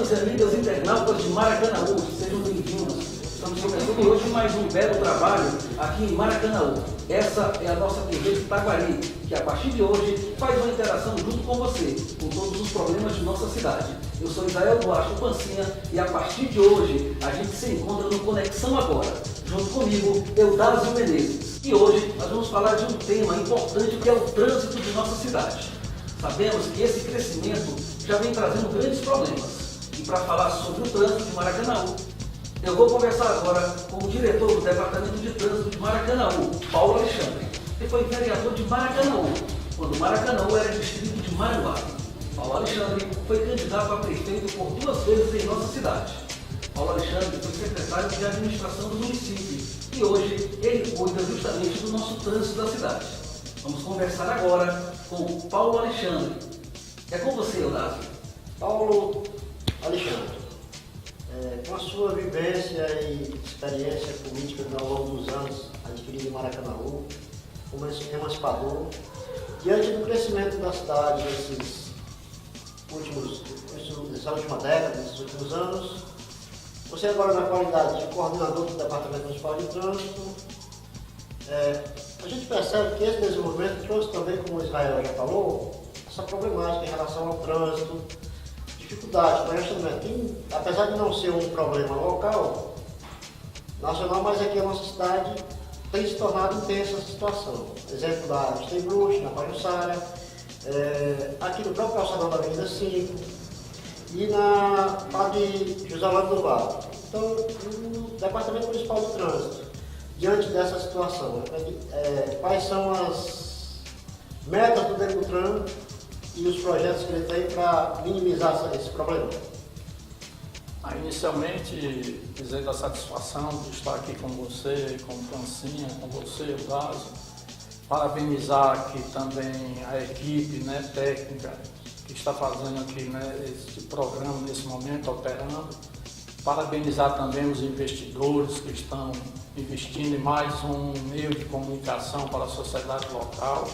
amigos e amigas internautas de Maracanaú, sejam bem-vindos. Estamos começando hoje mais um belo trabalho aqui em Maracanaú. Essa é a nossa TV de Itaguari, que a partir de hoje faz uma interação junto com você, com todos os problemas de nossa cidade. Eu sou Isael Duarte Pancinha e a partir de hoje a gente se encontra no Conexão Agora, junto comigo, Eudásio Menezes. E hoje nós vamos falar de um tema importante que é o trânsito de nossa cidade. Sabemos que esse crescimento já vem trazendo grandes problemas. E para falar sobre o trânsito de Maracanaú, eu vou conversar agora com o diretor do Departamento de Trânsito de Maracanaú, Paulo Alexandre. Ele foi vereador de Maracanaú, quando Maracanaú era distrito de Maranguape. Paulo Alexandre foi candidato a prefeito por 2 vezes em nossa cidade. Paulo Alexandre foi secretário de administração do município e hoje ele cuida justamente do nosso trânsito da cidade. Vamos conversar agora com o Paulo Alexandre. É com você, Eudásio. Paulo Alexandre, com a sua vivência e experiência política ao longo dos anos adquirida em Maracanaú, como emancipador, diante do crescimento da cidade nessa última década, nesses últimos anos, você agora na qualidade de coordenador do Departamento Municipal de Trânsito, a gente percebe que esse desenvolvimento trouxe também, como o Israel já falou, essa problemática em relação ao trânsito, dificuldade para investimento. Apesar de não ser um problema local, nacional, mas aqui a nossa cidade tem se tornado intensa essa situação. Exemplo da Stembruch, na Pajuçara, aqui no próprio calçadão da Avenida 5 e na Padre José Orlando do Vale. Então, o Departamento Municipal de Trânsito, diante dessa situação, quais são as metas do Decutran e os projetos que ele tem para minimizar esse problema? Inicialmente, dizer da satisfação de estar aqui com você, com o Pancinha, com você, Eudásio, parabenizar aqui também a equipe técnica que está fazendo aqui esse programa nesse momento, operando. Parabenizar também os investidores que estão investindo em mais um meio de comunicação para a sociedade local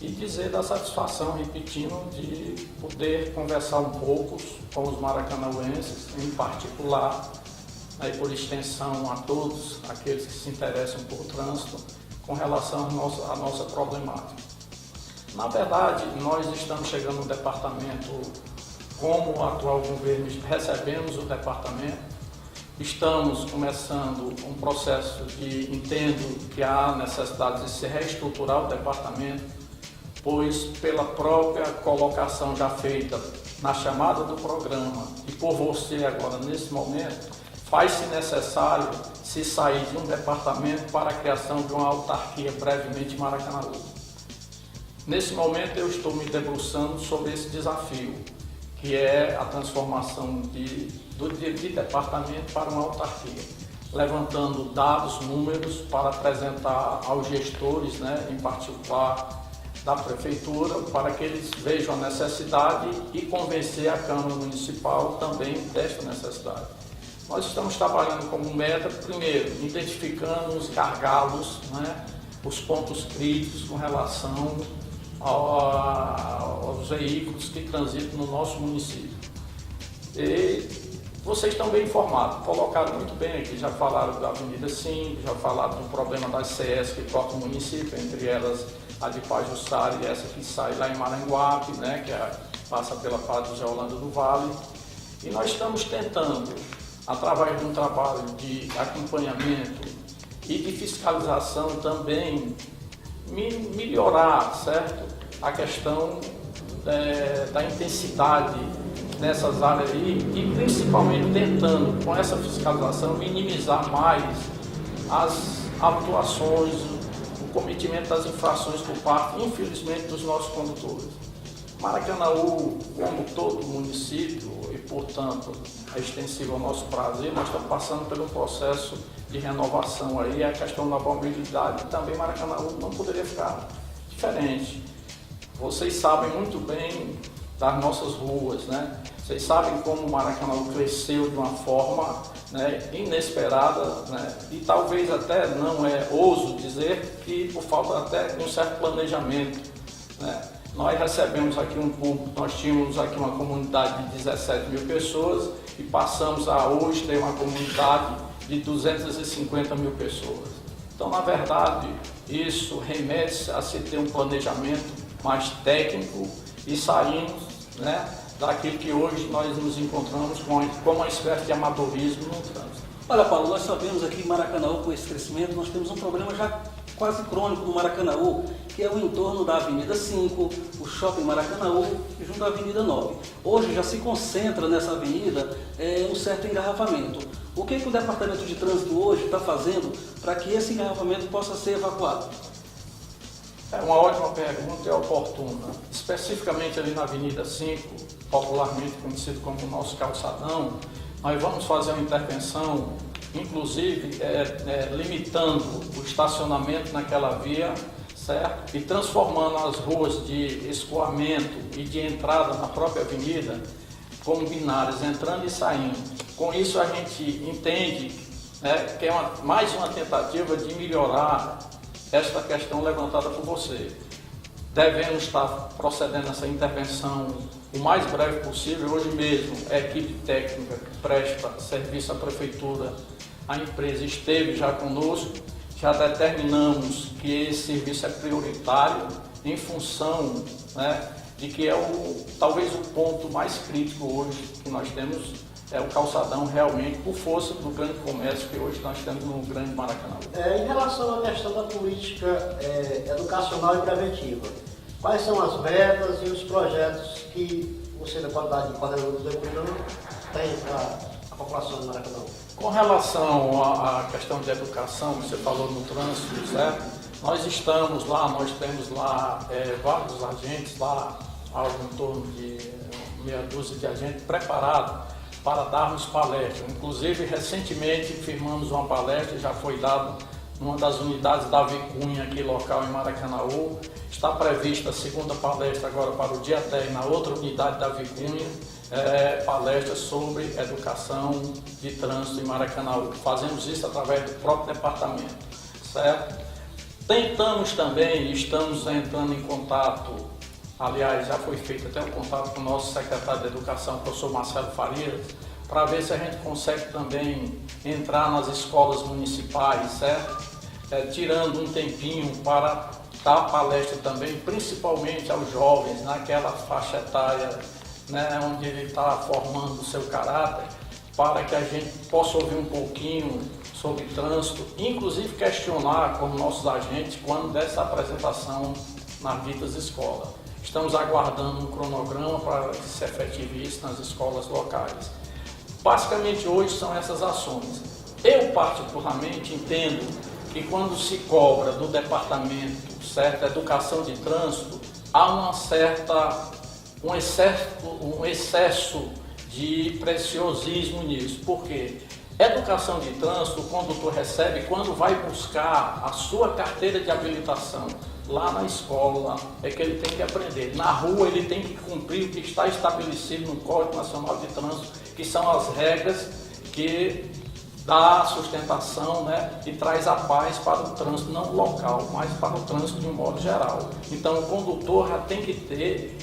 e dizer da satisfação, repetindo, de poder conversar um pouco com os maracanauenses, em particular, e por extensão a todos aqueles que se interessam por trânsito, com relação à nossa problemática. Na verdade, nós estamos chegando no departamento, como o atual governo, recebemos o departamento, estamos começando um processo de, entendo que há necessidade de se reestruturar o departamento, pois pela própria colocação já feita na chamada do programa e por você agora nesse momento, faz-se necessário se sair de um departamento para a criação de uma autarquia brevemente em Maracanaú. Nesse momento eu estou me debruçando sobre esse desafio, que é a transformação de departamento para uma autarquia, levantando dados, números para apresentar aos gestores, em particular da Prefeitura, para que eles vejam a necessidade e convencer a Câmara Municipal também desta necessidade. Nós estamos trabalhando como meta, primeiro, identificando os gargalos, os pontos críticos com relação aos veículos que transitam no nosso município. E vocês estão bem informados, colocaram muito bem aqui, já falaram da Avenida 5, já falaram do problema das CS que cortam o município, entre elas a de Pajuçara e essa que sai lá em Maranguape, que passa pela Padre José Orlando do Vale. E nós estamos tentando, através de um trabalho de acompanhamento e de fiscalização também, melhorar, certo? A questão da intensidade nessas áreas aí e principalmente tentando, com essa fiscalização, minimizar mais as atuações, o cometimento das infrações por parte, infelizmente, dos nossos condutores. Maracanaú, como todo município, e portanto é extensivo ao nosso prazer, nós estamos passando pelo processo de renovação aí, a questão da mobilidade, também Maracanaú não poderia ficar diferente. Vocês sabem muito bem das nossas ruas, Vocês sabem como o Maracanaú cresceu de uma forma inesperada, e talvez até ouso dizer que por falta até de um certo planejamento, nós recebemos aqui um público, nós tínhamos aqui uma comunidade de 17 mil pessoas e passamos a hoje ter uma comunidade de 250 mil pessoas. Então, na verdade, isso remete a se ter um planejamento mais técnico e saímos, né, daquilo que hoje nós nos encontramos com uma espécie de amadorismo no trânsito. Olha, Paulo, nós sabemos aqui em Maracanaú, com esse crescimento, nós temos um problema já quase crônico no Maracanaú, que é o entorno da Avenida 5, o Shopping Maracanaú e junto à Avenida 9. Hoje já se concentra nessa avenida um certo engarrafamento. O que o Departamento de Trânsito hoje está fazendo para que esse engarrafamento possa ser evacuado? É uma ótima pergunta e oportuna. Especificamente ali na Avenida 5, popularmente conhecido como o nosso calçadão, nós vamos fazer uma intervenção, inclusive limitando o estacionamento naquela via, certo? E transformando as ruas de escoamento e de entrada na própria avenida como binárias, entrando e saindo. Com isso a gente entende, né, que é mais uma tentativa de melhorar esta questão levantada por você. Devemos estar procedendo essa intervenção o mais breve possível. Hoje mesmo, a equipe técnica que presta serviço à Prefeitura, a empresa esteve já conosco, já determinamos que esse serviço é prioritário em função, né, de que talvez o ponto mais crítico hoje que nós temos é o calçadão realmente, por força do grande comércio que hoje nós temos no Grande Maracanã. Em relação à questão da política educacional e preventiva, quais são as metas e os projetos que você, da qualidade de coordenador do Deputado, tem para a população de Maracanã? Com relação à questão de educação, você falou no trânsito, certo? Nós estamos lá, nós temos lá vários agentes lá, algo em torno de meia dúzia de agentes preparados para darmos palestras. Inclusive, recentemente firmamos uma palestra, já foi dada numa das unidades da Vicunha aqui local em Maracanaú. Está prevista a segunda palestra agora para o dia 10 na outra unidade da Vicunha, palestra sobre educação de trânsito em Maracanaú. Fazemos isso através do próprio departamento, certo? Tentamos também, estamos entrando em contato, aliás, já foi feito até um contato com o nosso secretário de Educação, professor Marcelo Farias, para ver se a gente consegue também entrar nas escolas municipais, certo? Tirando um tempinho para dar palestra também, principalmente aos jovens, naquela faixa etária, né, onde ele está formando o seu caráter, para que a gente possa ouvir um pouquinho sobre trânsito, inclusive questionar com nossos agentes quando dessa apresentação nas ditas escolas. Estamos aguardando um cronograma para que se efetive isso nas escolas locais. Basicamente hoje são essas ações. Eu particularmente entendo que quando se cobra do departamento certa educação de trânsito, há um excesso de preciosismo nisso. Por quê? Educação de trânsito, o condutor recebe quando vai buscar a sua carteira de habilitação. Lá na escola é que ele tem que aprender. Na rua ele tem que cumprir o que está estabelecido no Código Nacional de Trânsito, que são as regras que dá sustentação, né, e traz a paz para o trânsito, não local, mas para o trânsito de um modo geral. Então o condutor já tem que ter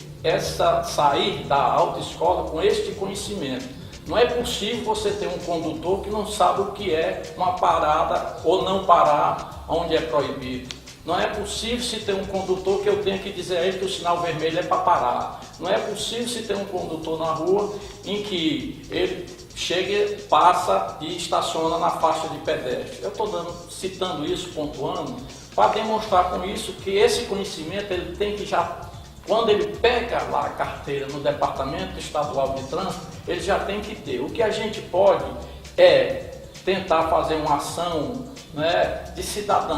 sair da autoescola com este conhecimento. Não é possível você ter um condutor que não sabe o que é uma parada ou não parar onde é proibido. Não é possível se ter um condutor que eu tenha que dizer a ele que o sinal vermelho é para parar. Não é possível se ter um condutor na rua em que ele chega, passa e estaciona na faixa de pedestre. Eu estou citando isso, pontuando, para demonstrar com isso que esse conhecimento ele tem que já, quando ele pega lá a carteira no Departamento Estadual de Trânsito, ele já tem que ter. O que a gente pode é tentar fazer uma ação, né, de cidadã,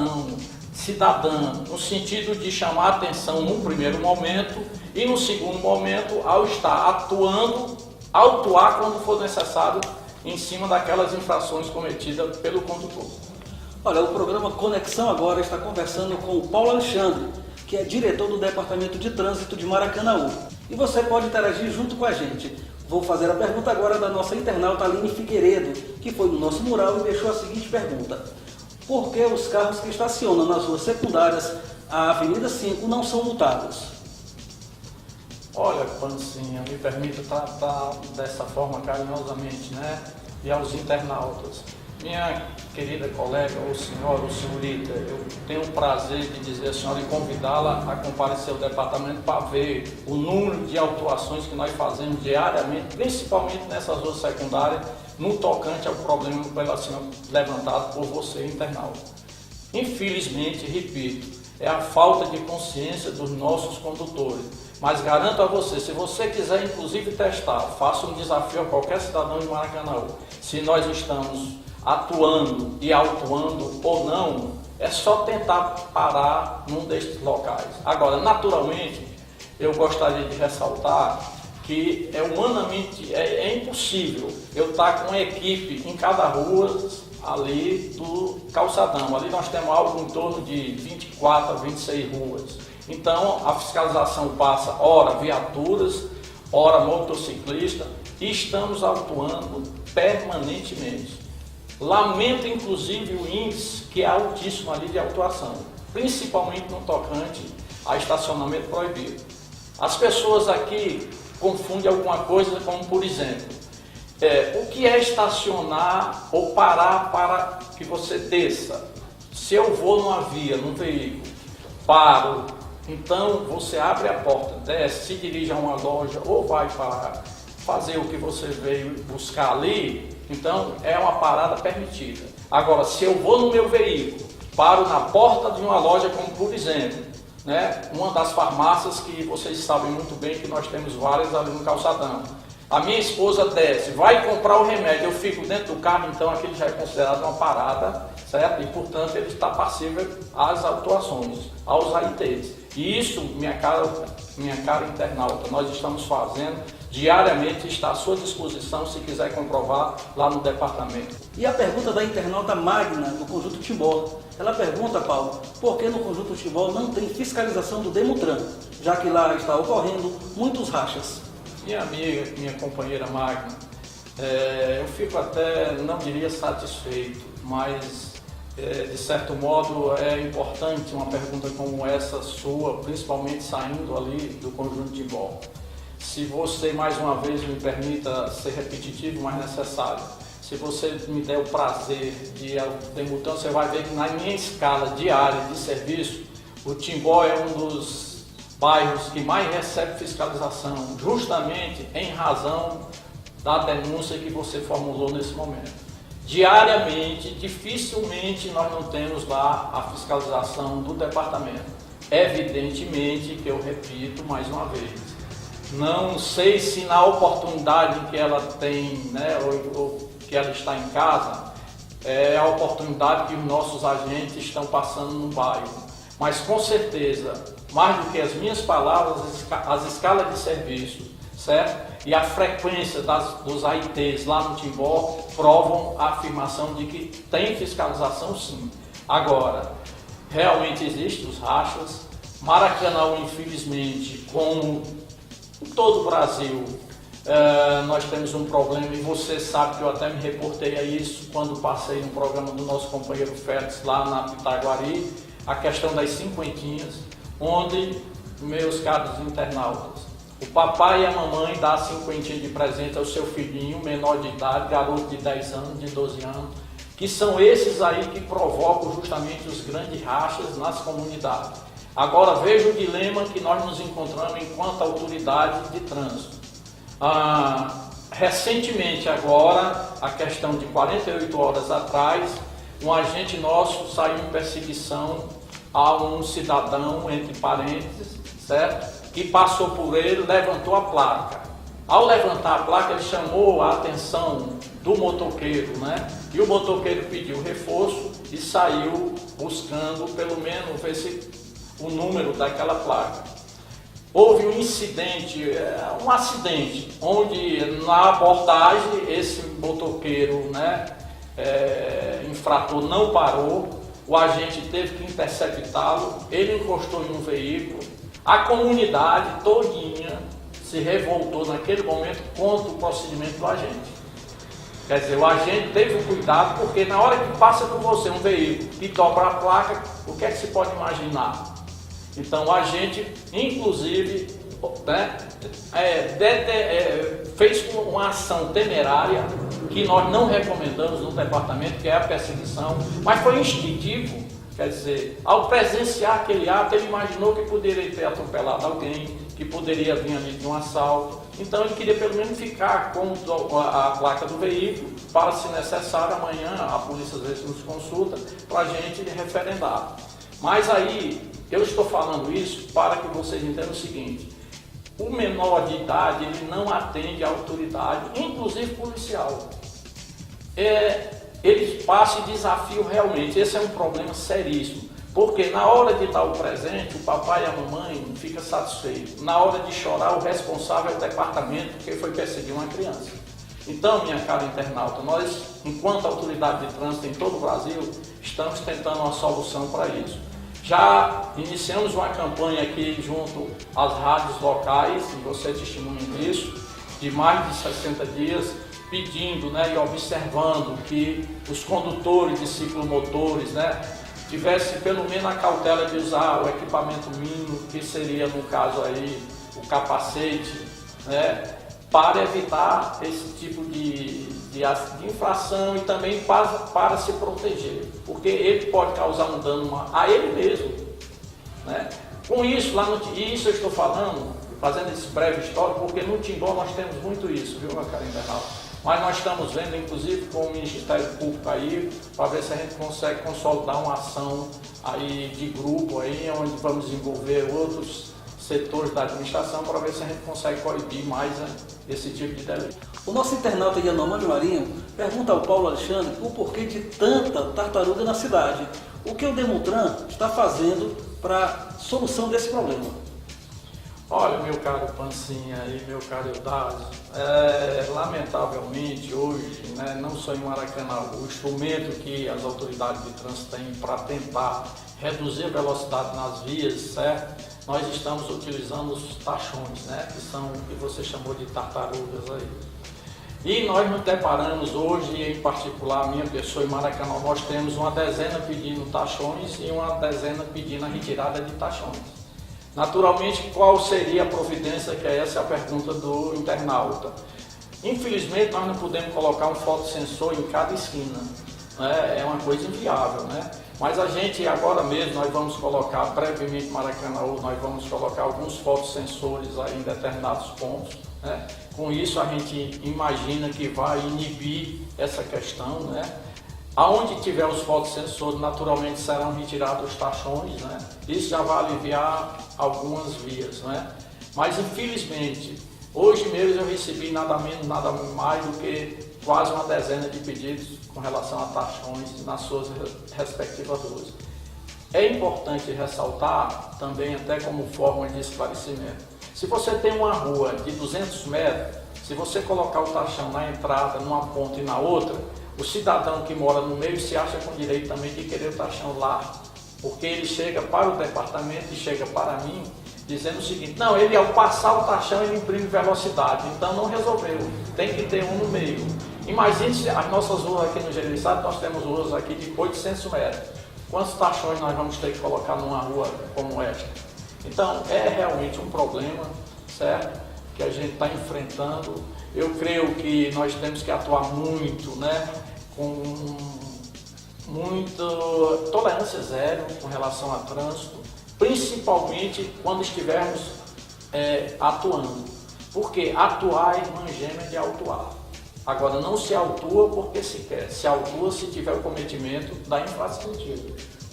no sentido de chamar a atenção no primeiro momento e no segundo momento ao estar atuando, autuar quando for necessário em cima daquelas infrações cometidas pelo condutor. Olha, o programa Conexão Agora está conversando com o Paulo Alexandre, que é diretor do Departamento de Trânsito de Maracanaú. E você pode interagir junto com a gente. Vou fazer a pergunta agora da nossa internauta Aline Figueiredo, que foi no nosso mural e deixou a seguinte pergunta: por que os carros que estacionam nas ruas secundárias à Avenida 5 não são multados? Olha, Pancinha, me permita tratar dessa forma carinhosamente, né? E aos internautas. Minha querida colega, ou senhorita, eu tenho o prazer de dizer à senhora e convidá-la a comparecer ao departamento para ver o número de autuações que nós fazemos diariamente, principalmente nessas ruas secundárias, no tocante ao problema levantado por você, internauta. Infelizmente, repito, é a falta de consciência dos nossos condutores. Mas garanto a você, se você quiser inclusive testar, faça um desafio a qualquer cidadão de Maracanã. Se nós estamos atuando e autuando ou não, é só tentar parar num destes locais. Agora, naturalmente, eu gostaria de ressaltar que humanamente é impossível eu estar com uma equipe em cada rua ali do calçadão. Ali nós temos algo em torno de 24 a 26 ruas. Então, a fiscalização passa, ora viaturas, ora motociclista, e estamos autuando permanentemente. Lamento, inclusive, o índice que é altíssimo ali de autuação, principalmente no tocante a estacionamento proibido. As pessoas aqui confundem alguma coisa, como por exemplo, o que é estacionar ou parar para que você desça? Se eu vou numa via, num veículo, paro, então você abre a porta, desce, se dirige a uma loja ou vai para fazer o que você veio buscar ali, então é uma parada permitida. Agora, se eu vou no meu veículo, paro na porta de uma loja, como por exemplo, né, uma das farmácias que vocês sabem muito bem que nós temos várias ali no calçadão. A minha esposa desce, vai comprar o remédio, eu fico dentro do carro, então aquilo já é considerado uma parada, certo? E portanto ele está passível às autuações, aos AITs. E isso, minha cara internauta, nós estamos fazendo diariamente, está à sua disposição se quiser comprovar lá no departamento. E a pergunta da internauta Magna, do Conjunto Timbó. Ela pergunta, Paulo, por que no Conjunto Timbó não tem fiscalização do Demutran, já que lá está ocorrendo muitos rachas? Minha amiga, minha companheira Magna, eu fico até, não diria satisfeito, mas de certo modo é importante uma pergunta como essa sua, principalmente saindo ali do Conjunto Timbó. Se você, mais uma vez, me permita ser repetitivo, mas necessário, se você me der o prazer de ir ao Demutran, você vai ver que na minha escala diária de serviço, o Timbó é um dos bairros que mais recebe fiscalização, justamente em razão da denúncia que você formulou nesse momento. Diariamente, dificilmente nós não temos lá a fiscalização do departamento. Evidentemente que eu repito mais uma vez, não sei se na oportunidade que ela tem, né, ou que ela está em casa, é a oportunidade que os nossos agentes estão passando no bairro. Mas com certeza, mais do que as minhas palavras, as escalas de serviço, certo? E a frequência dos AITs lá no Timbó provam a afirmação de que tem fiscalização sim. Agora, realmente existem os rachas. Maracanã, infelizmente, como em todo o Brasil, nós temos um problema, e você sabe que eu até me reportei a isso quando passei no programa do nosso companheiro Félix lá na Pitaguari, a questão das cinquentinhas, onde, meus caros internautas, o papai e a mamãe dão a cinquentinha de presente ao seu filhinho menor de idade, garoto de 10 anos, de 12 anos, que são esses aí que provocam justamente os grandes rachas nas comunidades. Agora veja o dilema que nós nos encontramos enquanto autoridade de trânsito. Recentemente agora, a questão de 48 horas atrás, um agente nosso saiu em perseguição a um cidadão, entre parênteses, certo? Que passou por ele, levantou a placa. Ao levantar a placa, ele chamou a atenção do motoqueiro, né? E o motoqueiro pediu reforço e saiu buscando, pelo menos, ver se o número daquela placa. Houve um incidente, um acidente, onde na abordagem esse motoqueiro, né, infrator não parou, o agente teve que interceptá-lo, ele encostou em um veículo, a comunidade todinha se revoltou naquele momento contra o procedimento do agente. Quer dizer, o agente teve o cuidado, porque na hora que passa por você um veículo e dobra a placa, o que é que se pode imaginar? Então o agente, inclusive, né, fez uma ação temerária que nós não recomendamos no departamento, que é a perseguição, mas foi instintivo. Quer dizer, ao presenciar aquele ato, ele imaginou que poderia ter atropelado alguém, que poderia vir ali de um assalto. Então ele queria pelo menos ficar com a placa do veículo, para, se necessário, amanhã a polícia às vezes nos consulta, para a gente referendar. Mas aí, eu estou falando isso para que vocês entendam o seguinte: o menor de idade, ele não atende à autoridade, inclusive policial. Eles passam e desafiam realmente. Esse é um problema seríssimo, porque na hora de dar o presente, o papai e a mamãe ficam satisfeitos. Na hora de chorar, o responsável é o departamento, porque foi perseguir uma criança. Então, minha cara internauta, nós, enquanto autoridade de trânsito em todo o Brasil, estamos tentando uma solução para isso. Já iniciamos uma campanha aqui junto às rádios locais, e você é testemunha disso, de mais de 60 dias, pedindo, né, e observando que os condutores de ciclomotores, né, tivessem pelo menos a cautela de usar o equipamento mínimo, que seria, no caso aí, o capacete, né, para evitar esse tipo de infração e também para se proteger, porque ele pode causar um dano a ele mesmo, né? Com isso, isso eu estou falando, fazendo esse breve histórico, porque no Timbó nós temos muito isso, viu, meu caro internauta? Mas nós estamos vendo, inclusive, com o Ministério Público aí, para ver se a gente consegue consolidar uma ação aí de grupo aí, onde vamos envolver outros setores da administração, para ver se a gente consegue coibir mais esse tipo de delito. O nosso internauta Yanomami Marinho pergunta ao Paulo Alexandre o porquê de tanta tartaruga na cidade. O que o Demutran está fazendo para solução desse problema? Olha, meu caro Pancinha e meu caro Eudásio, lamentavelmente hoje, né, não só em Maracanã, o instrumento que as autoridades de trânsito têm para tentar reduzir a velocidade nas vias, certo? Nós estamos utilizando os tachões, né, que são o que você chamou de tartarugas aí. E nós nos deparamos hoje, em particular a minha pessoa em Maracanã, nós temos uma dezena pedindo tachões e uma dezena pedindo a retirada de tachões. Naturalmente, qual seria a providência, que essa é a pergunta do internauta. Infelizmente, nós não podemos colocar um fotossensor em cada esquina, né? É uma coisa inviável, né? Mas a gente, agora mesmo, nós vamos colocar, brevemente em Maracanã, nós vamos colocar alguns fotossensores aí em determinados pontos, né? Com isso, a gente imagina que vai inibir essa questão, né? Aonde tiver os fotossensores, naturalmente serão retirados os tachões, né? Isso já vai aliviar algumas vias, né? Mas infelizmente, hoje mesmo eu recebi nada menos, nada mais do que quase uma dezena de pedidos com relação a tachões nas suas respectivas ruas. É importante ressaltar também, até como forma de esclarecimento, se você tem uma rua de 200 metros, se você colocar o tachão na entrada, numa ponta e na outra, o cidadão que mora no meio se acha com direito também de querer o tachão lá, porque ele chega para o departamento e chega para mim dizendo o seguinte: não, ele ao passar o tachão ele imprime velocidade, então não resolveu, tem que ter um no meio. Imagine se as nossas ruas aqui no Gereissado, nós temos ruas aqui de 800 metros, quantos tachões nós vamos ter que colocar numa rua como esta? Então é realmente um problema, certo? Que a gente está enfrentando. Eu creio que nós temos que atuar muito, né? Com muita tolerância zero com relação a trânsito, principalmente quando estivermos atuando. Porque atuar é irmã gêmea de autuar. Agora, não se autua porque se quer, se autua se tiver o cometimento da infração.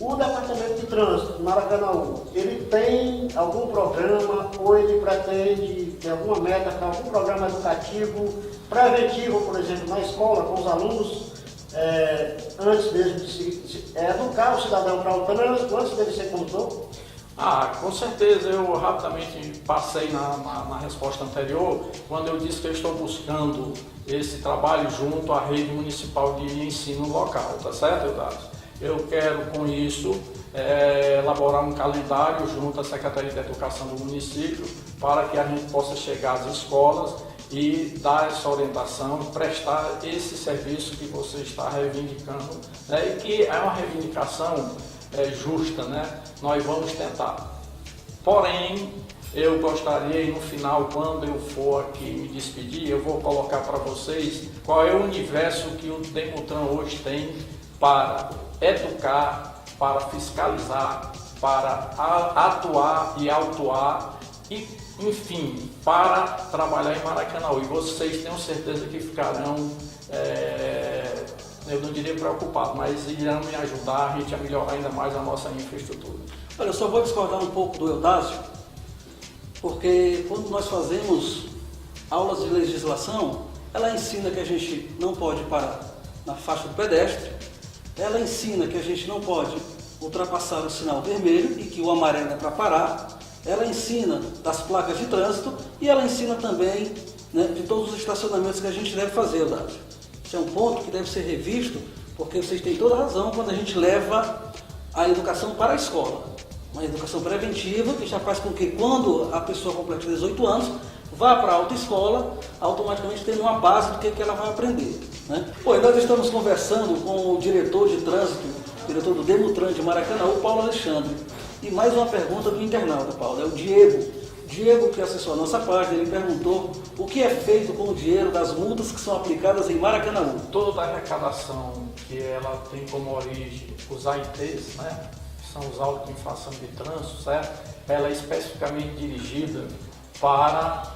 O Departamento de Trânsito de Maracanã, ele tem algum programa ou ele pretende ter alguma meta para algum programa educativo, preventivo, por exemplo, na escola, com os alunos, antes mesmo de se educar o cidadão para o trânsito, antes dele ser condutor? Com certeza, eu rapidamente passei na resposta anterior, quando eu disse que eu estou buscando esse trabalho junto à rede municipal de ensino local, tá certo, Eudásio? Eu quero, com isso, elaborar um calendário junto à Secretaria de Educação do município para que a gente possa chegar às escolas e dar essa orientação, prestar esse serviço que você está reivindicando, né, e que é uma reivindicação justa, né? Nós vamos tentar. Porém, Eu gostaria, e no final, quando eu for aqui me despedir, eu vou colocar para vocês qual é o universo que o Demutran hoje tem para educar, para fiscalizar, para atuar e autuar e, enfim, para trabalhar em Maracanaú. E vocês tenham certeza que ficarão, eu não diria preocupados, mas irão me ajudar a gente a melhorar ainda mais a nossa infraestrutura. Olha, eu só vou discordar um pouco do Eudásio, porque quando nós fazemos aulas de legislação, ela ensina que a gente não pode parar na faixa do pedestre, ela ensina que a gente não pode ultrapassar o sinal vermelho e que o amarelo é para parar, ela ensina das placas de trânsito e ela ensina também, né, de todos os estacionamentos que a gente deve fazer, Eudásio. Isso é um ponto que deve ser revisto, porque vocês têm toda a razão quando a gente leva a educação para a escola. Uma educação preventiva que já faz com que quando a pessoa complete 18 anos, vá para a autoescola, automaticamente tendo uma base do que ela vai aprender, né? Bom, nós estamos conversando com o diretor de trânsito, diretor do Demutran de Maracanaú, Paulo Alexandre. E mais uma pergunta do internauta, Paulo, é o Diego. Diego, que acessou a nossa página, ele perguntou o que é feito com o dinheiro das multas que são aplicadas em Maracanaú. Toda a arrecadação que ela tem como origem os AITs, né, que são os autos de infração de trânsito, certo? Ela é especificamente dirigida para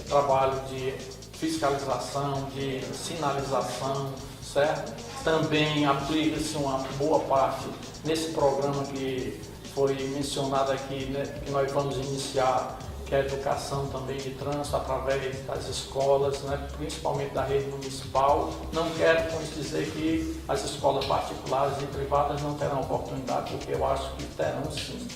trabalho de fiscalização, de sinalização, certo? Também aplica-se uma boa parte nesse programa que foi mencionado aqui, né, que nós vamos iniciar, que é a educação também de trânsito através das escolas, né, principalmente da rede municipal. Não quero com isso dizer que as escolas particulares e privadas não terão oportunidade, porque eu acho que terão sim.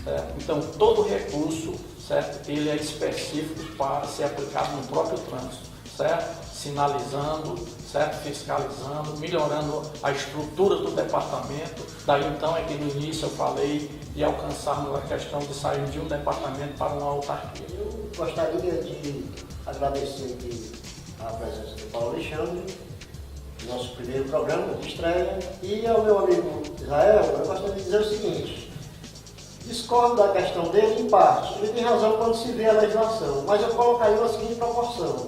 Certo? Então, todo recurso, certo, ele é específico para ser aplicado no próprio trânsito, certo? Sinalizando, certo? Fiscalizando, melhorando a estrutura do departamento. Daí então é que no início eu falei de alcançarmos a questão de sair de um departamento para uma autarquia. Eu gostaria de agradecer aqui a presença do Paulo Alexandre, nosso primeiro programa de estreia, e ao meu amigo Israel, eu gostaria de dizer o seguinte: discordo da questão dele em parte, ele tem razão quando se vê a legislação, mas eu colocaria uma seguinte proporção.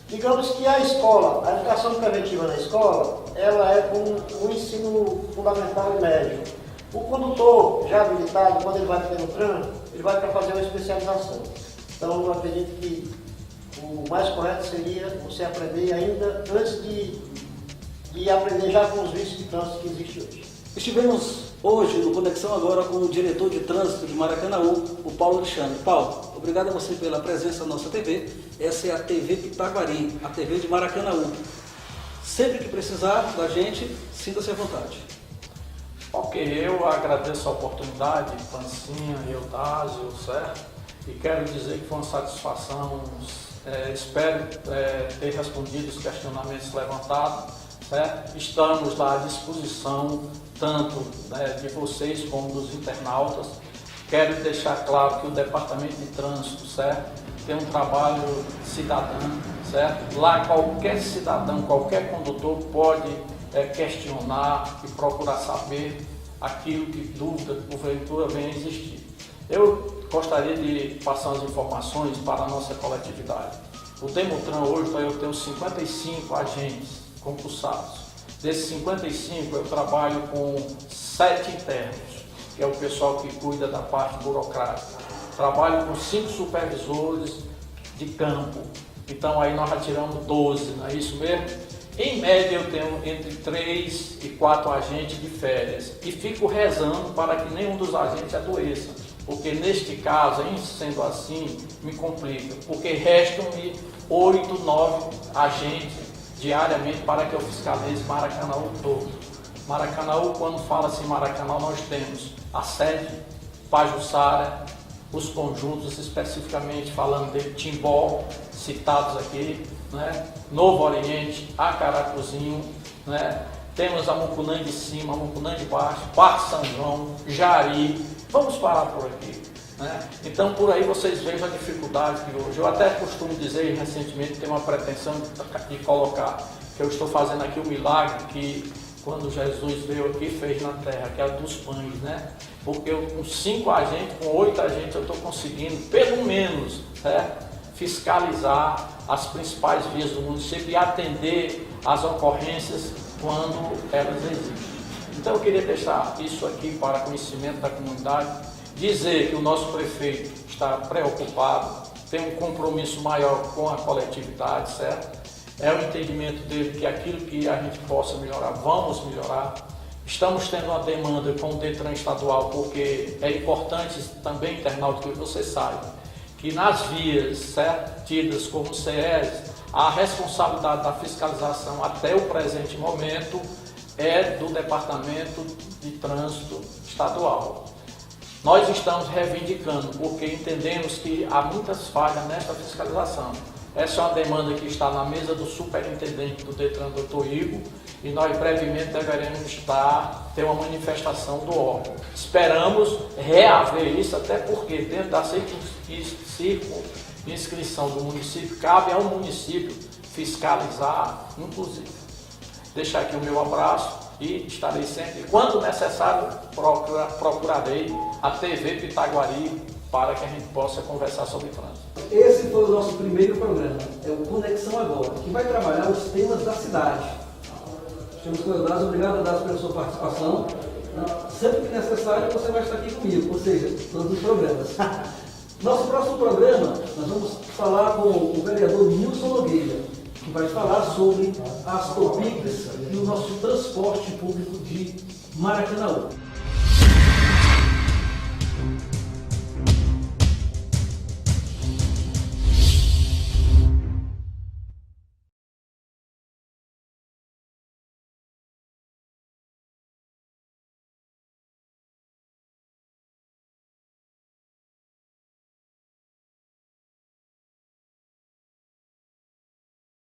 Digamos que a escola, a educação preventiva na escola, ela é como o ensino fundamental e médio. O condutor já habilitado, quando ele vai ter no trânsito, ele vai para fazer uma especialização. Então eu acredito que o mais correto seria você aprender ainda antes de aprender já com os vícios de trânsito que existem hoje. Estivemos hoje no Conexão Agora com o diretor de trânsito de Maracanaú, o Paulo Alexandre. Paulo, obrigado a você pela presença na nossa TV. Essa é a TV Pitaguari, a TV de Maracanaú. Sempre que precisar da gente, sinta-se à vontade. Ok, eu agradeço a oportunidade, Pancinha, Eudásio, certo? E quero dizer que foi uma satisfação, espero ter respondido os questionamentos levantados, certo? Estamos lá à disposição, tanto de vocês como dos internautas. Quero deixar claro que o Departamento de Trânsito, certo, tem um trabalho cidadão, certo? Lá qualquer cidadão, qualquer condutor pode questionar e procurar saber aquilo que dúvida, porventura, venha a existir. Eu gostaria de passar as informações para a nossa coletividade. O Demutran hoje, eu tenho 55 agentes concursados. Desses 55, eu trabalho com 7 internos, que é o pessoal que cuida da parte burocrática. Trabalho com 5 supervisores de campo. Então aí nós já tiramos 12, não é isso mesmo? Em média eu tenho entre 3 e 4 agentes de férias e fico rezando para que nenhum dos agentes adoeça, porque neste caso, em sendo assim, me complica, porque restam-me 8, 9 agentes diariamente para que eu fiscalize Maracanaú todo. Maracanaú, quando fala-se em Maracanaú, nós temos a sede, Pajuçara, os conjuntos, especificamente falando de Timbó, citados aqui, né? Novo Oriente, Acaracuzinho, né? Temos a Mucunã de cima, a Mucunã de baixo, Parque São João, Jari, vamos parar por aqui, né? Então por aí vocês vejam a dificuldade que hoje, eu até costumo dizer, recentemente tenho uma pretensão de colocar, que eu estou fazendo aqui o milagre que quando Jesus veio aqui e fez na terra, que é a dos pães, né? Porque eu, com 5 agentes, com 8 agentes, eu estou conseguindo, pelo menos, fiscalizar as principais vias do município e atender às ocorrências quando elas existem. Então eu queria deixar isso aqui para conhecimento da comunidade, dizer que o nosso prefeito está preocupado, tem um compromisso maior com a coletividade, certo? É o entendimento dele que aquilo que a gente possa melhorar, vamos melhorar. Estamos tendo uma demanda com o Detran estadual, porque é importante também, internauta, que você saiba que nas vias, certo, tidas como CEs, a responsabilidade da fiscalização até o presente momento é do Departamento de Trânsito Estadual. Nós estamos reivindicando, porque entendemos que há muitas falhas nesta fiscalização. Essa é uma demanda que está na mesa do superintendente do Detran, Dr. Igor, e nós brevemente deveremos ter uma manifestação do órgão. Esperamos reaver isso, até porque dentro da circunscrição do município, cabe ao município fiscalizar, inclusive. Deixar aqui o meu abraço e estarei sempre, quando necessário, procurarei a TV Pitaguari para que a gente possa conversar sobre trânsito. Esse foi o nosso primeiro programa, é o Conexão Agora, que vai trabalhar os temas da cidade. Senhor Coelho, obrigado a Dazo pela sua participação. Sempre que necessário, você vai estar aqui comigo, ou seja, todos os programas. Nosso próximo programa, nós vamos falar com o vereador Nilson Nogueira, que vai falar sobre as Topics e o nosso transporte público de Maracanaú.